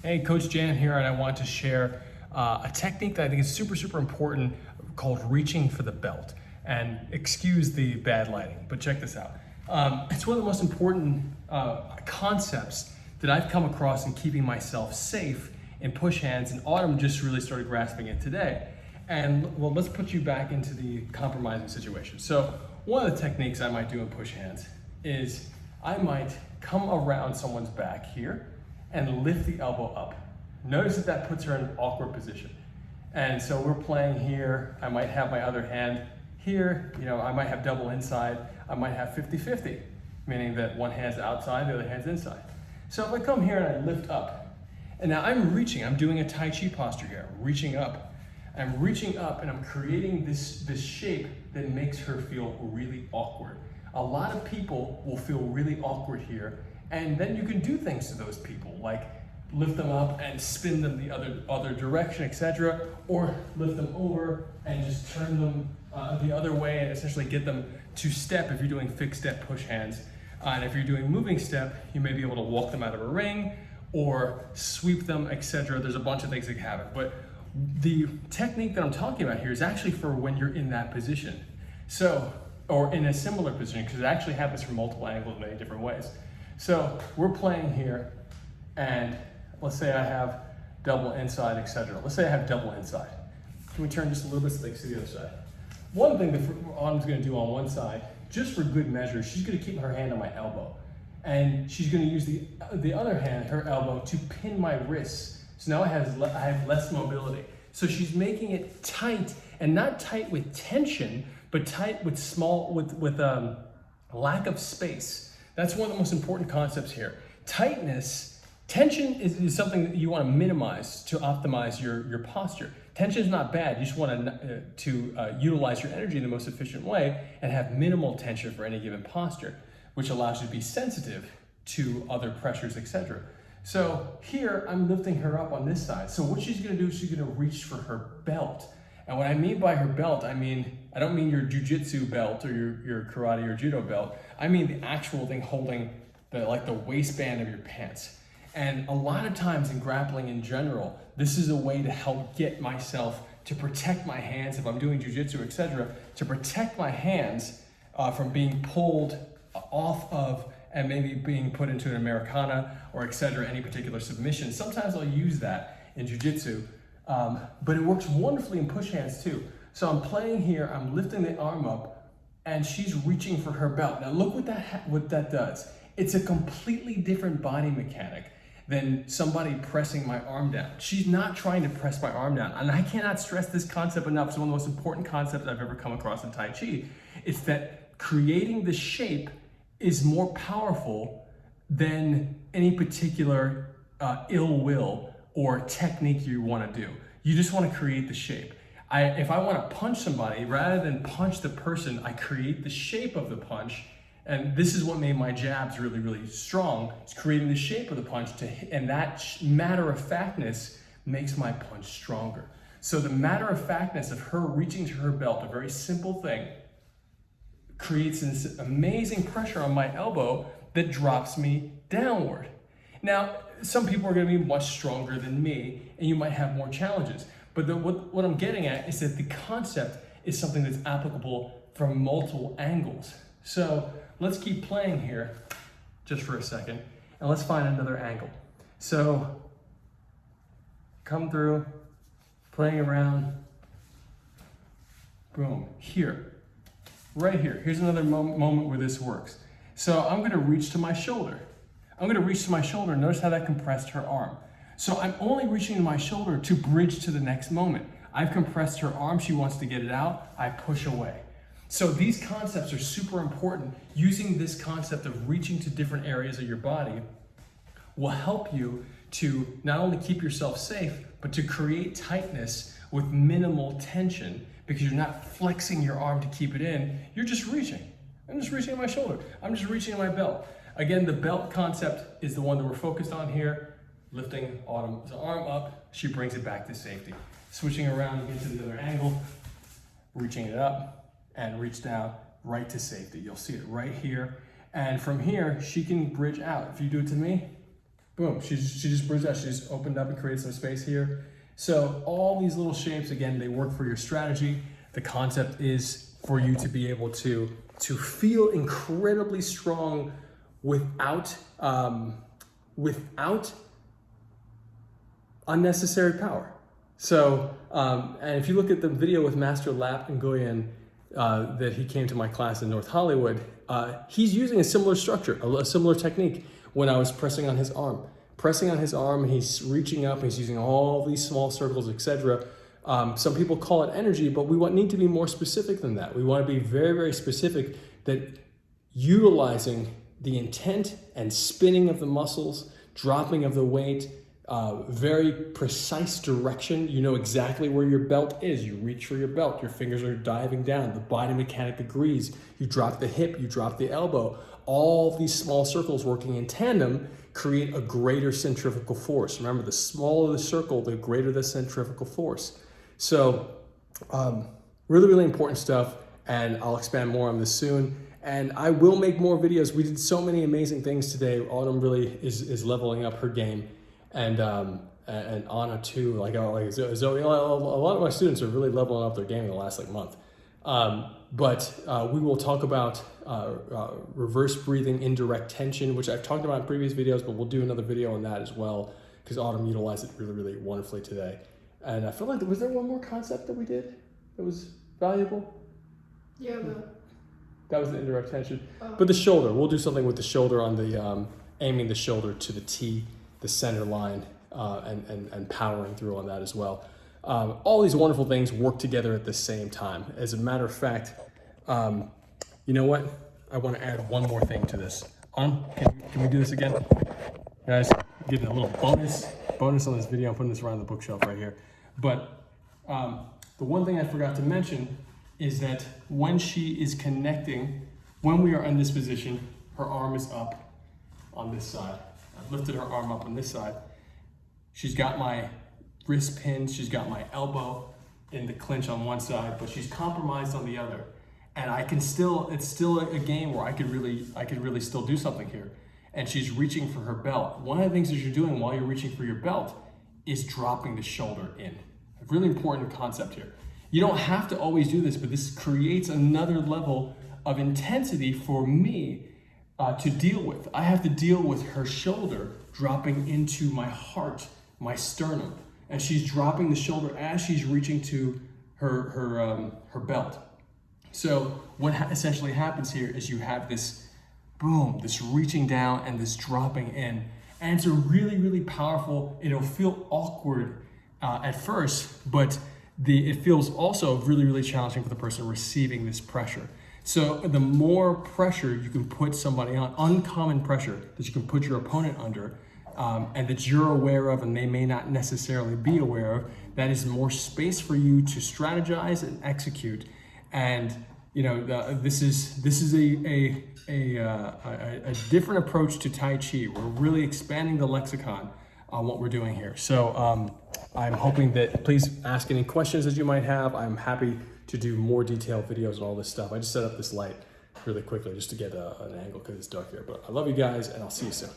Hey, Coach Jan here, and I want to share a technique that I think is super important called reaching for the belt. And excuse the bad lighting, but check this out. It's one of the most important concepts that I've come across in keeping myself safe in push hands, and Autumn just really started grasping it today. And well, let's put you back into the compromising situation. So one of the techniques I might do in push hands is I might come around someone's back here and lift the elbow up. Notice that that puts her in an awkward position. And so we're playing here. I might have my other hand here. I might have double inside. I might have 50-50, meaning that one hand's outside, the other hand's inside. So if I come here and I lift up, and now I'm doing a Tai Chi posture here. I'm reaching up and I'm creating this shape that makes her feel really awkward. A lot of people will feel really awkward here, and then you can do things to those people, like lift them up and spin them the other direction, etc., or lift them over and just turn them the other way and essentially get them to step if you're doing fixed step push hands. And if you're doing moving step, you may be able to walk them out of a ring or sweep them, etc. There's a bunch of things that can happen. But the technique that I'm talking about here is actually for when you're in that position. So, or in a similar position, because it actually happens from multiple angles, many different ways. So we're playing here, and let's say I have double inside, etc. Let's say I have double inside. Can we turn just a little bit so they can see the other side? One thing that Autumn's going to do on one side, just for good measure, she's going to keep her hand on my elbow, and she's going to use the other hand, her elbow, to pin my wrists. So now I have less mobility. So she's making it tight, and not tight with tension, but tight with lack of space. That's one of the most important concepts here. Tension is something that you want to minimize to optimize your posture. Tension is not bad. You just want to utilize your energy in the most efficient way and have minimal tension for any given posture, which allows you to be sensitive to other pressures, etc. So here I'm lifting her up on this side. So what she's going to do is she's going to reach for her belt. And what I mean by her belt, I don't mean your jujitsu belt or your karate or judo belt. I mean the actual thing holding the waistband of your pants. And a lot of times in grappling in general, this is a way to help get myself to protect my hands if I'm doing jujitsu, etc., to protect my hands from being pulled off of and maybe being put into an Americana or etc., any particular submission. Sometimes I'll use that in jujitsu, but it works wonderfully in push hands too. So I'm playing here, I'm lifting the arm up, and she's reaching for her belt. Now look what that does. It's a completely different body mechanic than somebody pressing my arm down. She's not trying to press my arm down. And I cannot stress this concept enough. It's one of the most important concepts I've ever come across in Tai Chi. It's that creating the shape is more powerful than any particular ill will or technique you want to do. You just want to create the shape. If I want to punch somebody, rather than punch the person, I create the shape of the punch. And this is what made my jabs really strong. It's creating the shape of the punch and that matter-of-factness makes my punch stronger. So the matter-of-factness of her reaching to her belt, a very simple thing, creates this amazing pressure on my elbow that drops me downward. Now, some people are going to be much stronger than me, and you might have more challenges. But what I'm getting at is that the concept is something that's applicable from multiple angles. So let's keep playing here just for a second, and let's find another angle. So come through, playing around, boom, here, right here. Here's another moment where this works. So I'm gonna reach to my shoulder. Notice how that compressed her arm. So I'm only reaching to my shoulder to bridge to the next moment. I've compressed her arm, she wants to get it out, I push away. So these concepts are super important. Using this concept of reaching to different areas of your body will help you to not only keep yourself safe, but to create tightness with minimal tension, because you're not flexing your arm to keep it in, you're just reaching. I'm just reaching to my shoulder. I'm just reaching to my belt. Again, the belt concept is the one that we're focused on here. Lifting Autumn's arm up, she brings it back to safety. Switching around again to the other angle, reaching it up, and reach down right to safety. You'll see it right here. And from here, she can bridge out. If you do it to me, boom, she just bruised out. She just opened up and created some space here. So all these little shapes, again, they work for your strategy. The concept is for you to be able to feel incredibly strong without unnecessary power. So, and if you look at the video with Master Lap and Nguyen that he came to my class in North Hollywood, he's using a similar structure, a similar technique when I was pressing on his arm. Pressing on his arm, and he's reaching up, and he's using all these small circles, etc. Some people call it energy, but we need to be more specific than that. We want to be very, very specific that utilizing the intent and spinning of the muscles, dropping of the weight, very precise direction. You know exactly where your belt is. You reach for your belt. Your fingers are diving down. The body mechanic agrees. You drop the hip. You drop the elbow. All these small circles working in tandem create a greater centrifugal force. Remember, the smaller the circle, the greater the centrifugal force. So really, really important stuff, and I'll expand more on this soon. And I will make more videos. We did so many amazing things today. Autumn really is leveling up her game, and Anna too. Like Zoe, a lot of my students are really leveling up their game in the last month. But we will talk about reverse breathing, indirect tension, which I've talked about in previous videos, but we'll do another video on that as well, because Autumn utilized it really, really wonderfully today. And I feel like, was there one more concept that we did that was valuable? Yeah, that was the indirect tension. But the shoulder, we'll do something with the shoulder on the, aiming the shoulder to the T, the center line, and powering through on that as well. All these wonderful things work together at the same time. As a matter of fact, you know what? I want to add one more thing to this. Can we do this again? Guys, getting a little bonus on this video. I'm putting this around the bookshelf right here. But the one thing I forgot to mention is that when she is connecting, when we are in this position, her arm is up on this side. I've lifted her arm up on this side. She's got my wrist pinned, she's got my elbow in the clinch on one side, but she's compromised on the other. And it's still a game where I could really still do something here. And she's reaching for her belt. One of the things that you're doing while you're reaching for your belt is dropping the shoulder in. A really important concept here. You don't have to always do this, but this creates another level of intensity for me to deal with. I have to deal with her shoulder dropping into my heart, my sternum. And she's dropping the shoulder as she's reaching to her belt. So what essentially happens here is you have this boom, this reaching down and this dropping in. And it's a really, really powerful, it'll feel awkward at first, but it feels also really, really challenging for the person receiving this pressure. So the more pressure you can put somebody on, uncommon pressure that you can put your opponent under, and that you're aware of and they may not necessarily be aware of, that is more space for you to strategize and execute. And you know, this is a different approach to Tai Chi. We're really expanding the lexicon on what we're doing here. So I'm hoping that, please ask any questions that you might have. I'm happy to do more detailed videos and all this stuff. I just set up this light really quickly just to get an angle because it's dark here. But I love you guys, and I'll see you soon.